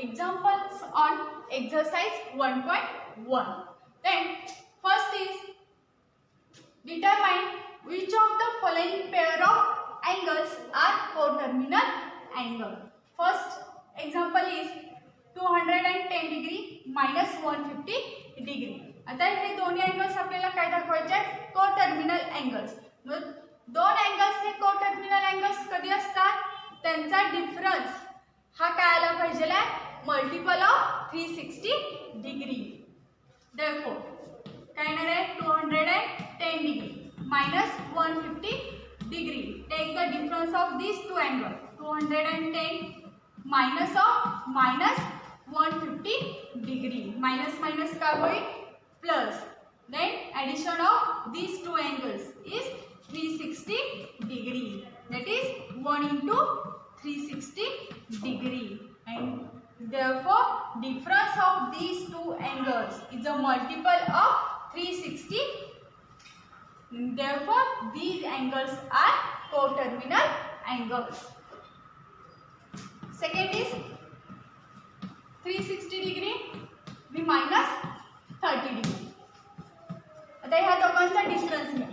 examples on exercise 1.1. Then first is determine which of the following pair of angles are coterminal angle. First example is 210 degree minus 150 degree. आता हे दोन्ही angles आपल्याला काय दाखवायचे आहेत? Coterminal angles. मग दोन अँगल्स हे कोटर्मिनल अँगल्स कधी असतात? त्यांचा डिफरन्स हा काय आला पाहिजे मल्टिपल ऑफ 360 डिग्री. देयरफॉर काय येणार आहे 210 degree minus 150 degree. Take the difference of these two angles. 210 minus of minus 150 degree. Minus minus का होईल plus. Then addition of these two angles is 360 degree. That is 1 into 360 degree. And therefore difference of these two angles is a multiple of 360. Therefore these angles are coterminal angles. Second is 360 degree v minus 30 degree. आता ह्या दोघांचा difference घ्या.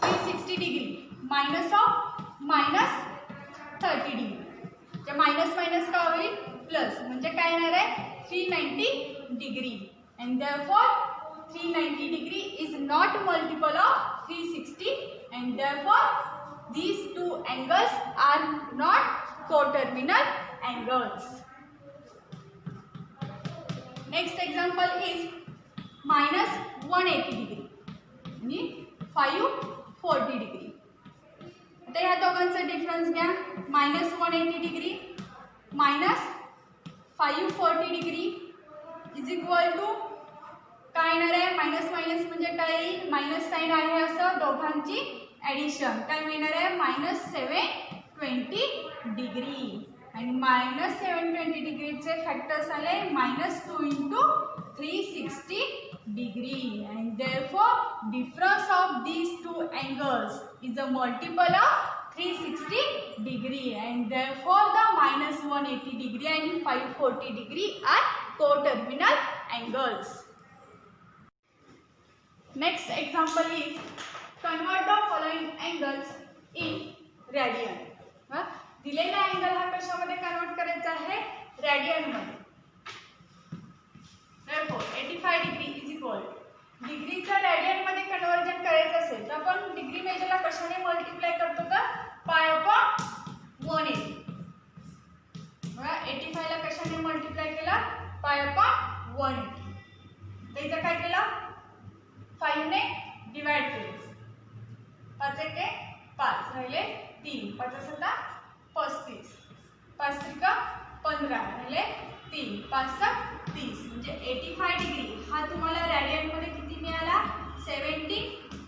360 degree minus of minus 30 degree. जे minus minus का होईल plus म्हणजे काय येणार आहे 390 degree. and therefore 390 degree is not multiple of 360 and therefore these two angles are not coterminal angles. Next example is minus 180 degree आणि 540 degree. आता ह्या दोघांचा डिफरन्स घ्या. minus 180 degree minus 540 degree is equal to काय येणार आहे minus minus म्हणजे काय मायनस साइन आहे असं दोघांची ॲडिशन काय मिळणार आहे मायनस 720 डिग्री. आणि मायनस 720 डिग्रीचे फॅक्टर्स आले minus 2 into 360 degree. and therefore difference of these two angles is a multiple of 360 degree and therefore the minus 180 degree and 540 degree are coterminal angles. Next example is convert the following angles in radian. दिलेला angle हा कशामध्ये convert करायचा आहे radian मध्ये. therefore 85 degree is equal डिग्रीचा radian मध्ये conversion करायचं असेल तर आपण डिग्री मेजरला कशाने मल्टिप्लाय करतो तर पाय अपॉन 180. बघा 85 ला कशाने मल्टिप्लाय केला पाय अपॉन 180. तर इथं काय केलं 5 ने डिवाइड केले. 5 एके 5 राहिले 3 5 7 35 5 त्रिक 15 राहिले 3 5 7 30 म्हणजे 85 डिग्री हा तुम्हाला रेडियन मध्ये किती मिळाला 70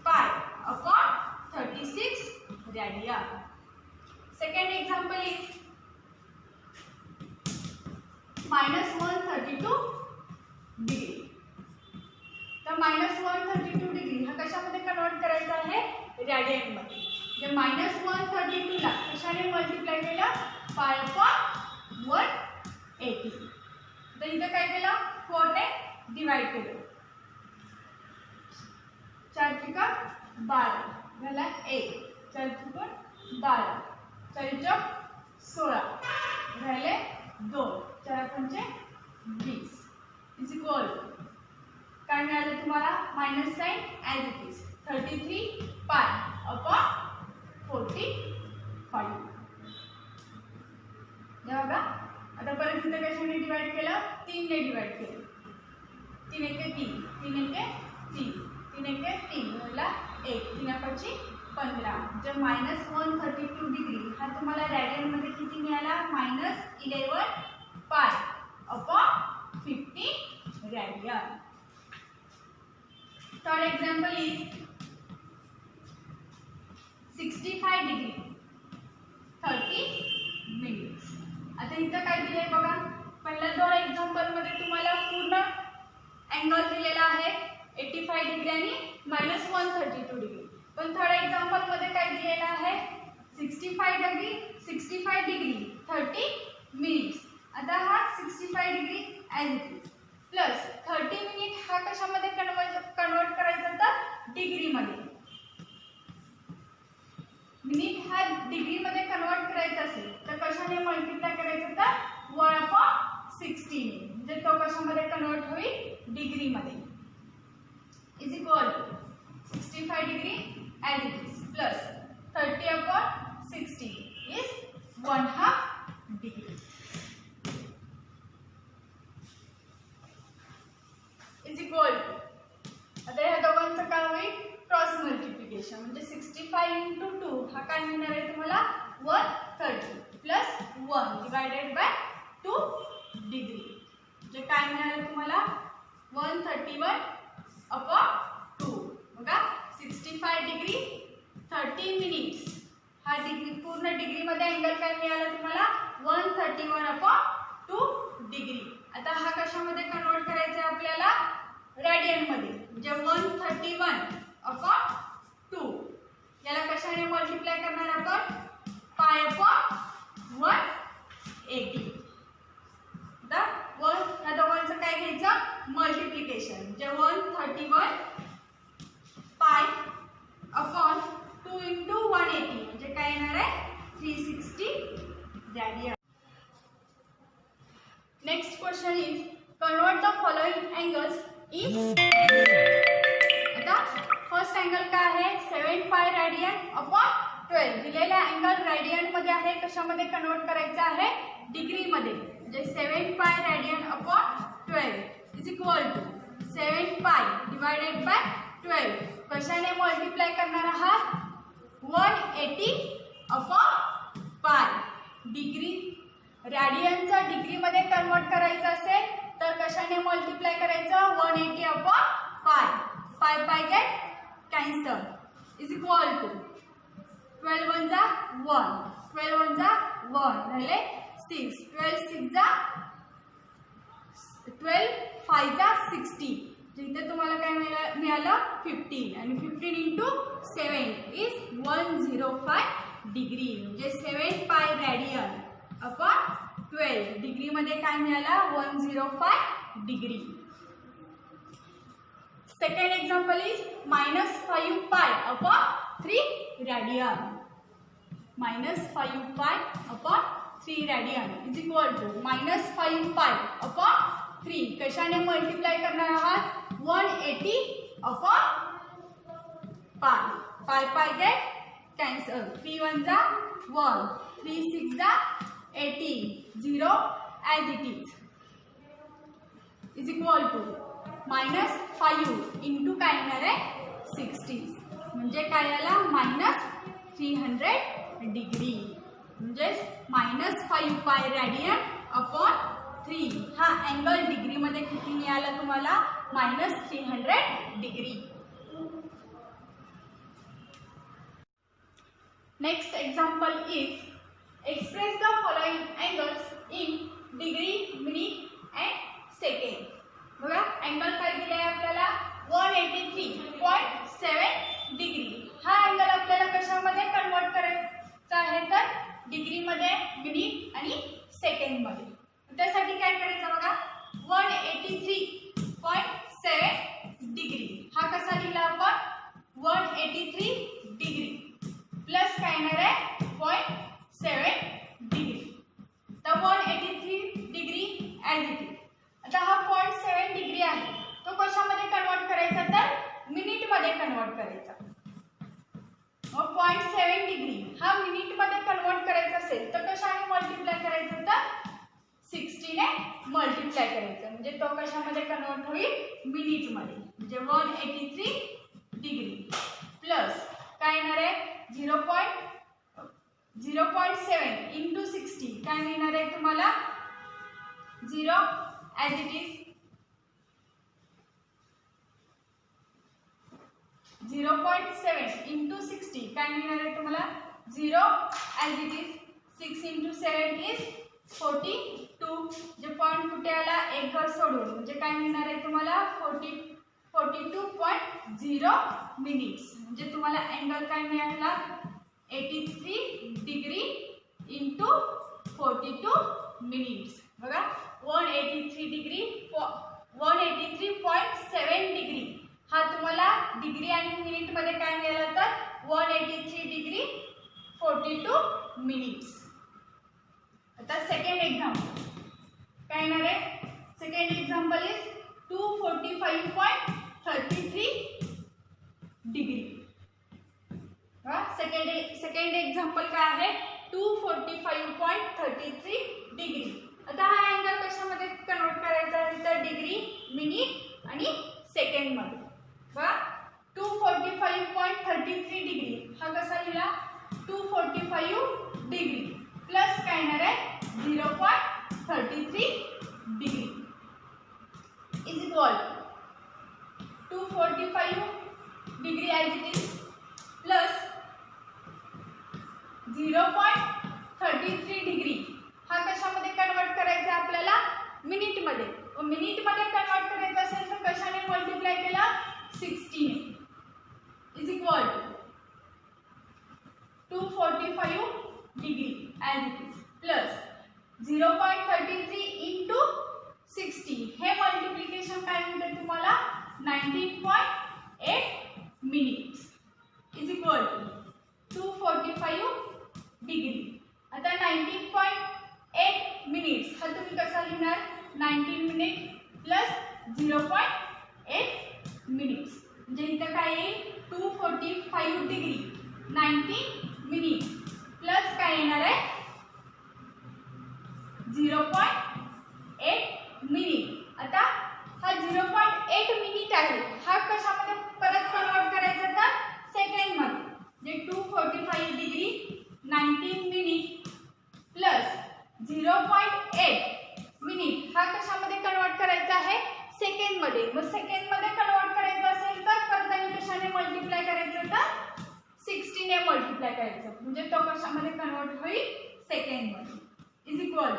pi upon 36 radian. Second example is minus 132 degree. तर minus 132 डिग्री हा कशामध्ये कन्वर्ट करायचा आहे रेडियन मध्ये. जे minus 132 ला कशाने मल्टिप्लाय केलं पाय अपॉन 180. तर इथं काय केलं 4 ने डिवाइड केलं. 4 त्रिक 12 झाला 1 4 त्रिक 12 4 चौक 16 राहिले 2 4 पंचे 20 इज इक्वल काय मिळालं तुम्हाला minus sine as it is 33 pi upon 45. बघा आता परत इथं कशाने डिवाइड केलं 3 ने डिवाइड केलं. 3 एके 3 3 एके 3 3 एके 3 बोलला 1 3 5 15. जे minus 132 डिग्री हा तुम्हाला रेडियन मध्ये किती मिळाला minus 11 pi upon 50 radian. Third example is 65 degree 30 minutes. आता इथं काय दिलंय बघा पहिल्या दोन एक्झाम्पल मध्ये तुम्हाला पूर्ण अँगल दिलेला आहे 85 डिग्री आणि -132 डिग्री. पण थर्ड एक्झाम्पल मध्ये काय दिलेला आहे 65 डिग्री 30 मिनिट्स. आता हा 65 65 degree as it is plus 30 minute हा कशामध्ये कन्वर्ट करायचा तर डिग्रीमध्ये. मिनिट हा डिग्रीमध्ये कन्वर्ट करायचा असेल तर कशाने मल्टिप्लाय करायचं तर 1/60 म्हणजे तो कशामध्ये कन्वर्ट होईल डिग्रीमध्ये. Is equal to 65 degree as it is plus 30/60 is 1/2 degree. Is equal to आता ह्या दोघांचं काय होईल क्रॉस मल्टिप्लिकेशन म्हणजे 65 × 2 हा काय मिळणार आहे तुम्हाला 130 प्लस 1 डिवायडेड बाय 2 डिग्री म्हणजे काय मिळणार आहे तुम्हाला 131/2. बघा 65 डिग्री 30 मिनिट्स हा डिग्री पूर्ण डिग्रीमध्ये अँगल काय मिळाला तुम्हाला 131/2 डिग्री. आता हा कशामध्ये कन्वर्ट करायचा आहे आपल्याला रेडियन मध्ये म्हणजे 131/2 याला कशाने मल्टिप्लाय करणार आपण π/180. या दोघांचं काय घ्यायचं मल्टिप्लिकेशन म्हणजे 131 π/2 × 180 म्हणजे काय येणार आहे 360 radian. Next question is convert the following angles in. आता फर्स्ट अँगल काय आहे 7π radian/12 दिलेला अँगल रेडियन मध्ये आहे कशामध्ये कन्वर्ट करायचा आहे डिग्रीमध्ये म्हणजे 7π radian/12 is equal to 7π divided by 12 कशाने मल्टिप्लाय करणार आहात 180/π. डिग्री रेडियनचा डिग्रीमध्ये कन्वर्ट करायचं असेल तर कशाने मल्टिप्लाय करायचं 180/π. π get cancel is equal to 12 1 जा 1 12 1 जा 1 राहिले 6 12 6 जा 12 5 जा 60 जिथे तुम्हाला काय मिळालं 15 आणि 15 × 7 इज 105 डिग्री म्हणजे 7π radian/12 डिग्रीमध्ये काय मिळाला 105 degree. Second example is -5π/3 radian. -5π/3 radian is equal to -5π/3 कशाने मल्टिप्लाय करणार आहात 180/π. π गेट कॅन्सल 3 1 जा 1 3 6 जा 18 0 as it is equal to -5 × काय येणार आहे 60 म्हणजे काय आला -300 डिग्री म्हणजे -5π radian/3 हा अँगल डिग्रीमध्ये किती मिळाला तुम्हाला -300 degree. Next example is express the following angles in degree minute and second. बघा अँगल काय दिले आहे आपल्याला 183.7 डिग्री. हा अँगल आपल्याला कशामध्ये कन्वर्ट करायचा आहे तर डिग्रीमध्ये मिनिट आणि सेकंडमध्ये. त्यासाठी काय करायचं बघा 183.7 डिग्री हा कसा लिहिला आपण 183 डिग्री प्लस काय येणार आहे 0.7 डिग्री. तर 183 डिग्री ॲज इट इज. आता हा 0.7 डिग्री आहे तो कशामध्ये कन्वर्ट करायचा तर मिनिटमध्ये कन्वर्ट करायचा. मग 0.7 डिग्री हा मिनिटमध्ये कन्वर्ट करायचा असेल तर कशाने मल्टिप्लाय करायचं तर 60 ने मल्टिप्लाय करायचं म्हणजे तो कशामध्ये कन्वर्ट होईल मिनिटमध्ये म्हणजे 183 डिग्री प्लस काय येणार आहे 0.7 × 60 काय मिळणार आहे तुम्हाला 0 ॲज इट इज 0.7 × 60 काय मिळणार आहे तुम्हाला 0 ॲज इट इज 6 × 7 इज 42 जे पॉईंट कुठे आला एक घर सोडून म्हणजे काय मिळणार आहे तुम्हाला 42.0 मिनिट्स म्हणजे तुम्हाला अँगल काय मिळाला 83 डिग्री × 42 मिनिट्स. बघा 183 डिग्री 183.7 डिग्री. हा तुम्हाला डिग्री आणि मिनिट मध्ये काय मिळालं तर 183 डिग्री 42 मिनिट्स. आता सेकंड एक्झाम्पल काय येणार आहे? Second example is 245.33 degree. Second example काय आहे? 245.33 डिग्री. आता हा अँगल कशामध्ये कन्वर्ट करायचा आहे तर डिग्री, मिनिट आणि सेकंड मध्ये. बघा 245.33 डिग्री हा कसा लिहिला? 245 डिग्री प्लस काय येणार आहे 0.33 degree is equal 245 degree as it is plus 0.33 degree. हा कशामध्ये कन्वर्ट करायचा आहे आपल्याला? मिनिट मध्ये. मिनिट मध्ये कन्वर्ट करायचं असेल तर कशाने मल्टिप्लाय केला? 60 ने is equal 245 degree as it is plus 0.33 into 60. हे मल्टिप्लिकेशन काय म्हणते तुम्हाला? 19.8 मिनिट्स इज इक्वल 245 डिग्री. आता 19.8 मिनिट्स हा तुम्ही कसा लिहिणार? 19 मिनिट प्लस 0.8 मिनिट्स म्हणजे इथं काय येईल? 245 डिग्री 19 मिनिट प्लस काय येणार आहे 0.8 मिनिट. आता हा 0.8 मिनिट आहे हा कशामध्ये परत कन्वर्ट करायचा तर सेकंड मध्ये. म्हणजे 245 डिग्री 19 मिनिट प्लस 0.8 मिनिट हा कशामध्ये कन्वर्ट करायचा आहे? सेकंड मध्ये. मग सेकंड मध्ये कन्वर्ट करायचं असेल तर परत कशाने मल्टिप्लाय करायचं तर 60 ने मल्टिप्लाय करायचं म्हणजे तो कशामध्ये कन्वर्ट होईल? सेकंड मध्ये is equal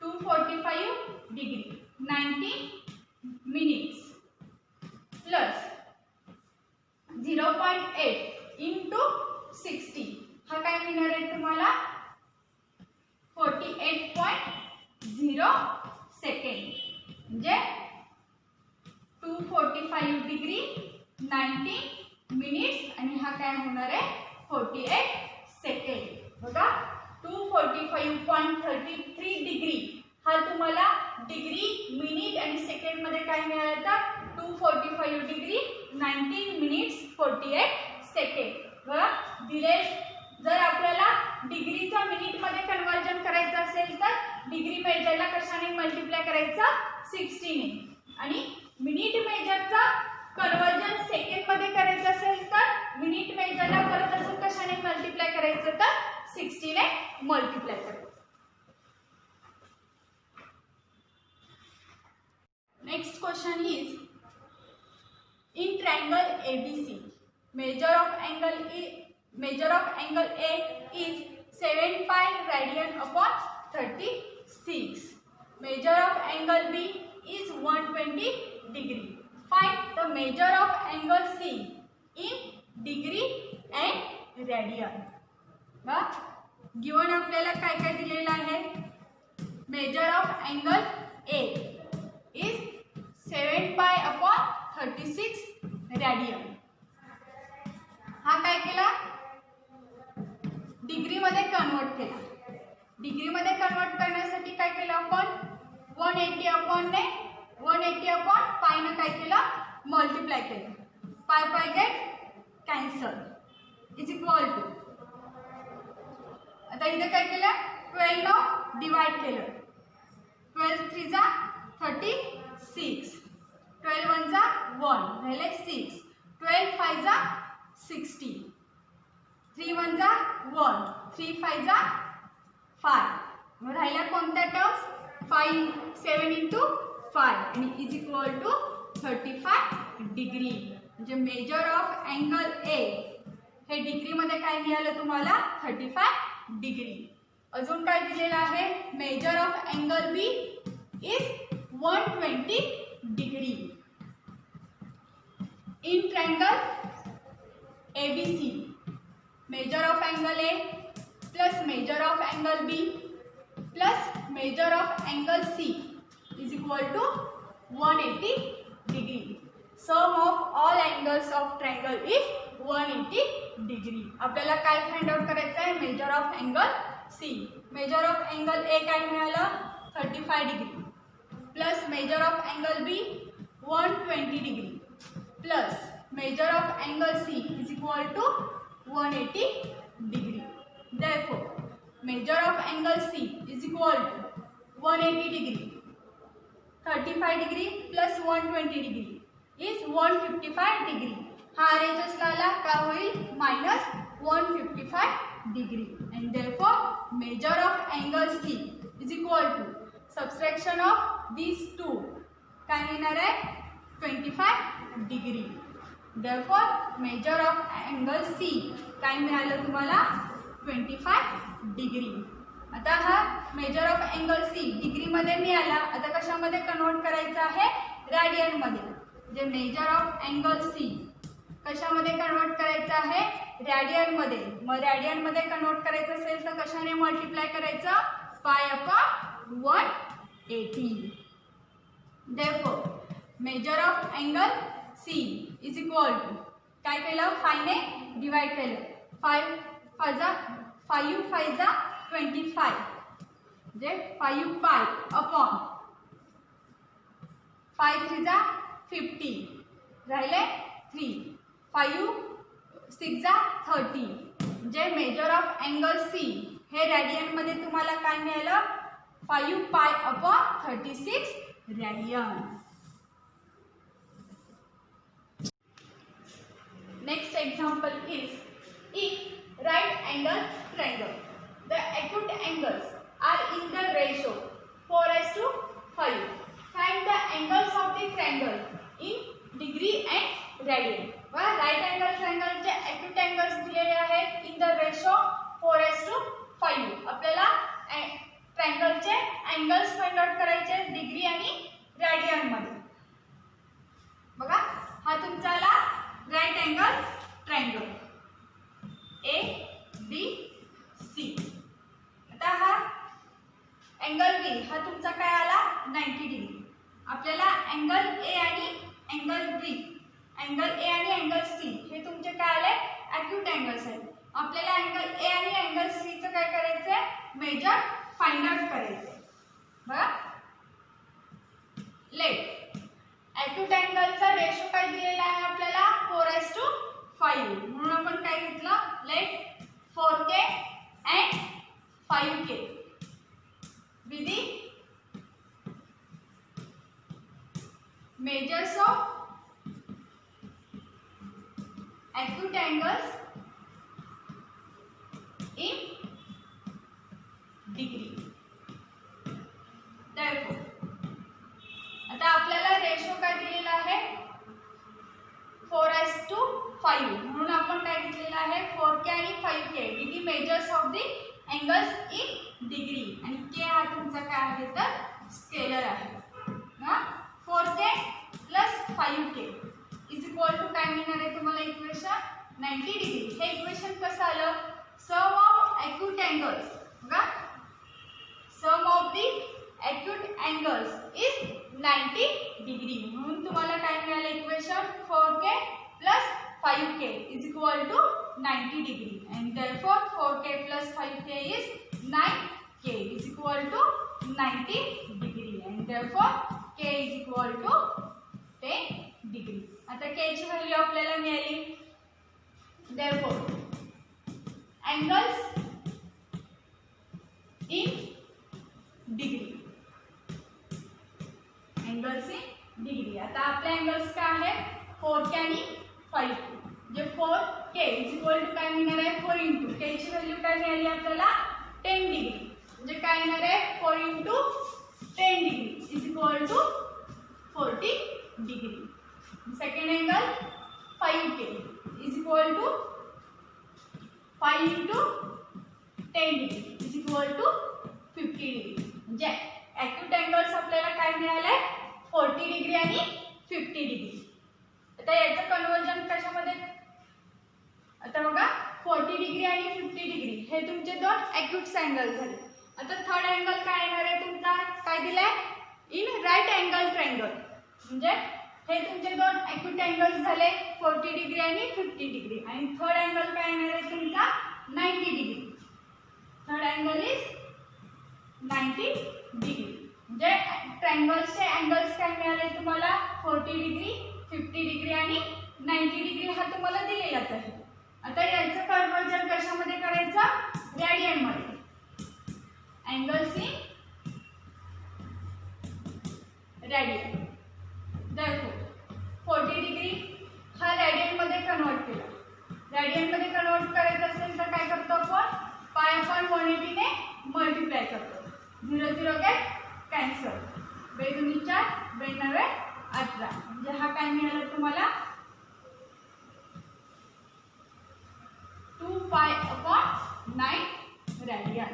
245 degree 19 minutes plus 0.8 into 60 हा काय मिळणार आहे तुम्हाला? 48.0 सेकंड म्हणजे 245 डिग्री 19 मिनिट्स आणि हा काय होणार आहे 48 सेकंड. बघा 245.33 डिग्री हा तुम्हाला डिग्री, मिनिट आणि सेकंड मध्ये काय मिळालं तर 245 डिग्री 19 मिनिट्स 48 सेकंड. बघा दिले. जर आपल्याला डिग्रीचा मिनिट मध्ये कन्वर्जन करायचं असेल तर डिग्री मेजरला कशाने मल्टिप्लाय करायचं? 60 ने. आणि मिनिट मेजरचा कन्वर्जन सेकंड मध्ये करायचं असेल तर मिनिट मेजरला परत अजून कशाने मल्टिप्लाय करायचं तर 60 ने मल्टिप्लाय करायचं. Next question is in triangle ABC measure of angle A is 7 pi radian upon 36. Measure of angle B is 120 degree. Find the measure of angle C in degree and radian. Given आपल्याला काय काय दिलेलं आहे? Measure of angle A is 7 pi upon 36 radian. हा काय केला? Degree मध्ये convert केला. डिग्री मध्ये कन्वर्ट करण्यासाठी काय केलं आपण? 180 अपॉन पाय ने काय केलं? मल्टिप्लाय केलं. Pi pi get cancel is equal to. आता इथे काय केलं? 12 ने डिवाइड केलं. 12 3 जा 36, 12 1 जा 1 राहिले 6, 12 5 जा 60, 3 1 जा 1, 3 5 जा 5. मग राहिल्या कोणत्या टर्म्स? 5 7 इंटू 5 आणि इज इक्वल टू 35 डिग्री. म्हणजे मेजर ऑफ अँगल ए हे डिग्री मध्ये काय मिळालं तुम्हाला? 35 डिग्री. अजून काय दिलेलं आहे? Measure of angle b is 120 degree. In triangle ABC, measure of angle A plus measure of angle B plus measure of angle C is equal to 180 degree. Sum of all angles of triangle is 180 degree. आपल्याला काय find out करायचं आहे? Measure of angle C. Major of angle A काय मिळालं? 35 degree plus major of angle B 120 degree plus measure of angle C is equal to 180 degree. Therefore, measure of angle C is equal to 180 degree. 35 degree plus 120 degree is 155 degree. हा RHS लाला का होईल? minus 155 degree. And therefore, measure of angle C is equal to subtraction of these two. काय मिळणार आहे? 25 degree. Therefore, measure of angle C काय मिळालं तुम्हाला? 25 degree. आता हा major of angle C degree मध्ये मिळाला. आता कशामध्ये कन्वर्ट करायचं आहे? रॅडियन मध्ये. जे मेजर ऑफ अँगल C कशामध्ये कन्वर्ट करायचं आहे? रॅडियन मध्ये. मग रॅडियन मध्ये कन्वर्ट करायचं असेल तर कशाने मल्टिप्लाय करायचं? Pi upon 180. Therefore, measure of angle C is equal to काय केलं? 5 ने डिवाइड केलं. 5 5 25 जे 5 पाय अपॉन 5 3 50 राहिले 3 5 6 30 जे मेजर ऑफ अँगल C हे रॅडियन मध्ये तुम्हाला काय मिळालं? 5 pi upon 36 radian. Next example is if right angle triangle, the acute angles are in the ratio 4:5. Find the angles of the triangle in degree and radian. Right angle triangle चे acute angles दिलेले आहेत in the ratio 4:5. आपल्याला triangle चे angles find out करायचे degree आणि radian मध्ये. बघा हा तुमचाला right angle triangle A B C. आता हा एंगल B हा तुमचा काय आला? 90 डिग्री. आपल्याला एंगल A आणि एंगल B, एंगल A आणि एंगल C हे तुमचे काय आले? ॲक्यूट एंगल्स आहेत. आपल्याला एंगल A आणि एंगल C चं काय करायचंय? मेजर फाइंड आउट करायचंय. बघा लेट ॲक्यूट अँगलचा रेशो काय दिलेला आहे आपल्याला? 4:5. म्हणून आपण काय घेतलं? Let 4K and 5K with the measures of acute angles in degree. Therefore, आता आपल्याला रेशो काय दिलेला आहे? 4:5. म्हणून आपण काय घेतलेला आहे? 4K आणि 5K with the measures of the angles in degree. आणि K हा तुमचा काय आहे? तर स्केलर आहे. 4K plus 5K is equal to काय मिळणार आहे तुम्हाला इक्वेशन? 90 डिग्री. हे इक्वेशन कसं आलं? Sum of acute angles. बघा sum of the acute angles is 90 degree. म्हणून तुम्हाला काय मिळालं equation? 4K plus 5K is equal to 90 degree, and therefore 4K plus 5K is 9K is equal to 90 degree, and therefore K is equal to 10 degree. आता K ची value आपल्याला मिळाली. Therefore angles in degree, angles in degree. आता आपले angles काय आहेत? 4K आणि 5K. जे 4K इज इक्वल टू काय मिळणार आहे? 4 इंटू K ची व्हॅल्यू काय मिळाली आपल्याला? 10 डिग्री. म्हणजे काय येणार आहे? 4 into 10 degree is equal to 40 degree. Second angle 5K is equal to 5 into 10 degree is equal to 50 degree. म्हणजे ॲक्यूट अँगल्स आपल्याला काय मिळाले? 40 डिग्री आणि 50 डिग्री. आता याचं कन्वर्जन कशामध्ये? आता बघा 40 डिग्री आणि 50 डिग्री हे तुमचे दोन ॲक्यूट अँगल झाले. आता थर्ड अँगल काय येणार आहे तुमचा, काय दिलाय, इन राईट अँगल ट्रायंगल, म्हणजे हे तुमचे दोन ॲक्यूट अँगल्स झाले 40 डिग्री आणि 50 डिग्री, आणि थर्ड अँगल काय येणार आहे तुमचा 90 degree. Third angle is 90 degree. म्हणजे ट्रायंगल्सचे अँगल्स काय मिळाले तुम्हाला, 40 डिग्री, 50 डिग्री आणि 90 डिग्री हा तुम्हाला दिलेलाच आहे. आता याचं कन्वर्जन कशामध्ये करायचं, रेडियन मध्ये. Angles in radian. therefore 40 degree हा रेडियन मध्ये कन्वर्ट केला. रेडियन मध्ये कन्वर्ट करायचं असेल तर काय करतो आपण, पाय आपण 180 ने मल्टिप्लाय करतो. 0 0 गेट कॅन्सल. बेदुनी 4 बेनवे 18. म्हणजे हा काय मिळाला तुम्हाला 2 pi upon 9 radian.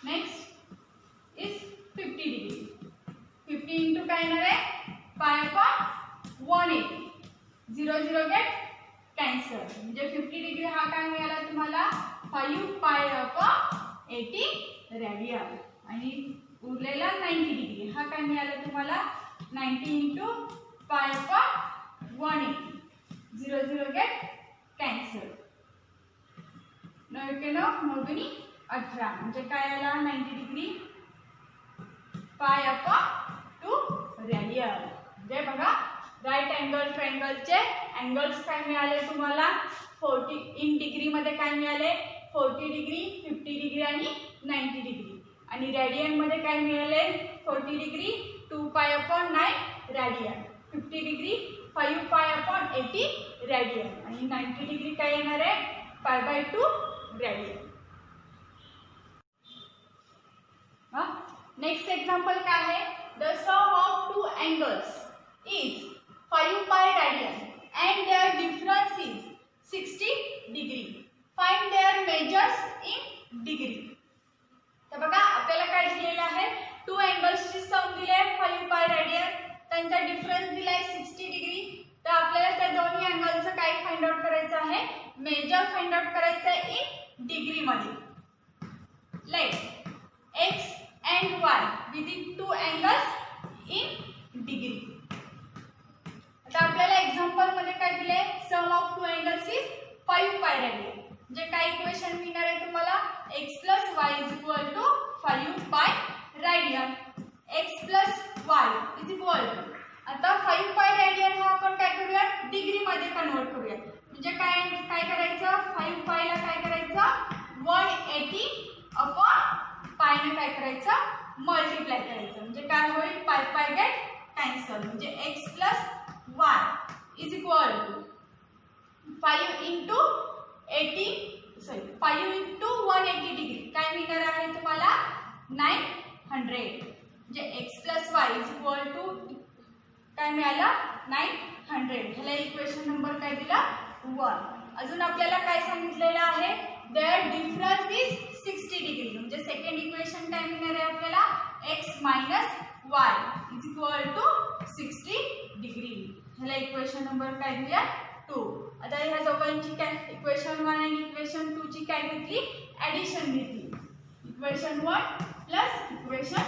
Next is 50 degree. 50 into काय येणार आहे, पाय अपॉन 180. 0 0 get cancel. म्हणजे 50 डिग्री हा काय मिळाला तुम्हाला 5 पाय अपॉन 80 रेडियन. आणि उरलेला 90 डिग्री हा काय मिळाला तुम्हाला 90 into pi upon 180. 0 0 get cancel. 9 9 18. म्हणजे काय आला 90 डिग्री पाय अपॉन 2 रेडियन. म्हणजे बघा राईट अँगल ट्रायंगलचे अँगल्स काय मिळाले तुम्हाला 40 इन डिग्री मध्ये काय मिळाले 40 डिग्री, 50 डिग्री आणि 90 डिग्री. आणि रेडियन मध्ये काय मिळाले 40 degree 2 pi upon 9 radian, 50 degree 5 pi upon 80 radian आणि 90 डिग्री काय येणार आहे π/2 रेडियन. नेक्स्ट एक्झाम्पल काय आहे, the sum of two angles is 5 pi radian and their difference is 60 degree. Find their measures in degree. तर बघा आपल्याला काय दिलेलं आहे, टू अँगल्सची सम दिली आहे 5 पाय रेडियन, त्यांचा डिफरन्स दिलाय 60 डिग्री. तर आपल्याला त्या दोन्ही अँगलचं काय फाइंड आउट करायचं आहे, मेजर फाइंड आउट करायचं आहे इन डिग्री मध्ये. Let x and y within two angles in degree. आता आपल्याला एक्झाम्पल मध्ये काय दिले, sum of two angles is 5 pi radian. जे काय इक्वेशन मिळणार आहे तुम्हाला x + y = 5 pi radian. x + y = आता 5 पाय रेडियन हा आपण काय करूया डिग्री मध्ये कन्वर्ट करूया. म्हणजे काय काय करायचं 5 पायला काय करायचं 180 अपॉन पायने काय करायचं मल्टिप्लाय करायचं. म्हणजे काय होईल पाय पाय गेट कॅन्सल. म्हणजे x + y = 5 into 80 sorry 5 into 180 degree काय मिळणार आहे तुम्हाला 900. म्हणजे x + y = काय मिळालं 900. ह्याला इक्वेशन नंबर काय दिला 1. अजून आपल्याला काय सांगितलेलं आहे, देअर डिफरन्स इज 60 डिग्री. म्हणजे सेकंड इक्वेशन काय मिळणार आहे आपल्याला x - y = 60 डिग्री. ह्याला इक्वेशन नंबर काय दिला 2. आता ह्या दोघांची काय इक्वेशन 1 आणि इक्वेशन 2 ची काय घेतली ॲडिशन घेतली. इक्वेशन 1 + इक्वेशन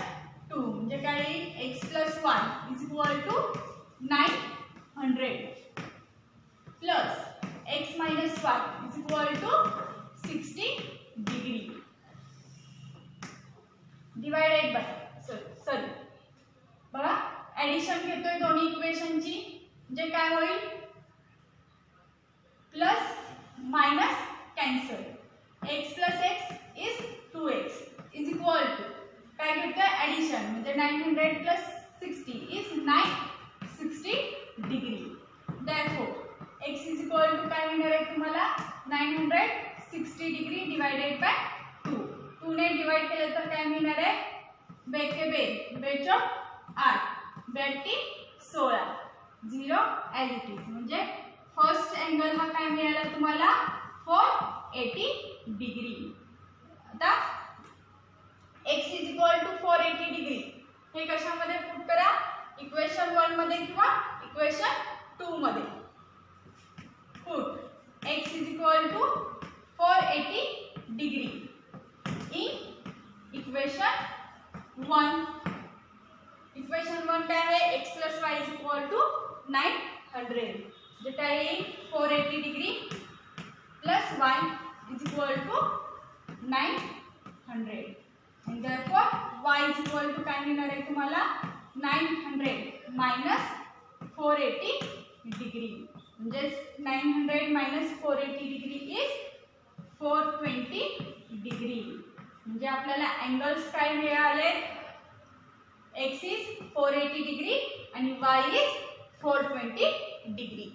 2 म्हणजे काय x + y = 900 plus x - y = 60 degree divided by sorry बघा ॲडिशन घेतोय दोन्ही इक्वेशनची. म्हणजे काय होईल plus minus cancel. x + x is 2x = काय घेतोय ॲडिशन. म्हणजे 900 + 60 इज 960 डिग्री. therefore x = काय मिळणार आहे तुम्हाला 960 डिग्री डिवाइडेड बाय 2. 2 ने डिवाइड केलं तर काय मिळणार आहे बेके बेचो 8 बेटी 16 0 ॲज इट इज. म्हणजे फर्स्ट अँगल हा काय मिळाला तुम्हाला 480 डिग्री. आता x = 480 डिग्री हे कशामध्ये पुट करा इक्वेशन 1 मध्ये किंवा इक्वेशन 2 मध्ये. Put x = 480 degree in equation 1. Equation 1 काय आहे, x plus y is equal to 900. जे काय येईल 480 degree plus y is equal to 900. and therefore y is equal to काय मिळणार आहे तुम्हाला 900 minus 480 डिग्री. म्हणजे 900 minus 480 डिग्री is 420 डिग्री. म्हणजे आपल्याला अँगल्स काय मिळाले, x is 480 डिग्री आणि y is 420 डिग्री.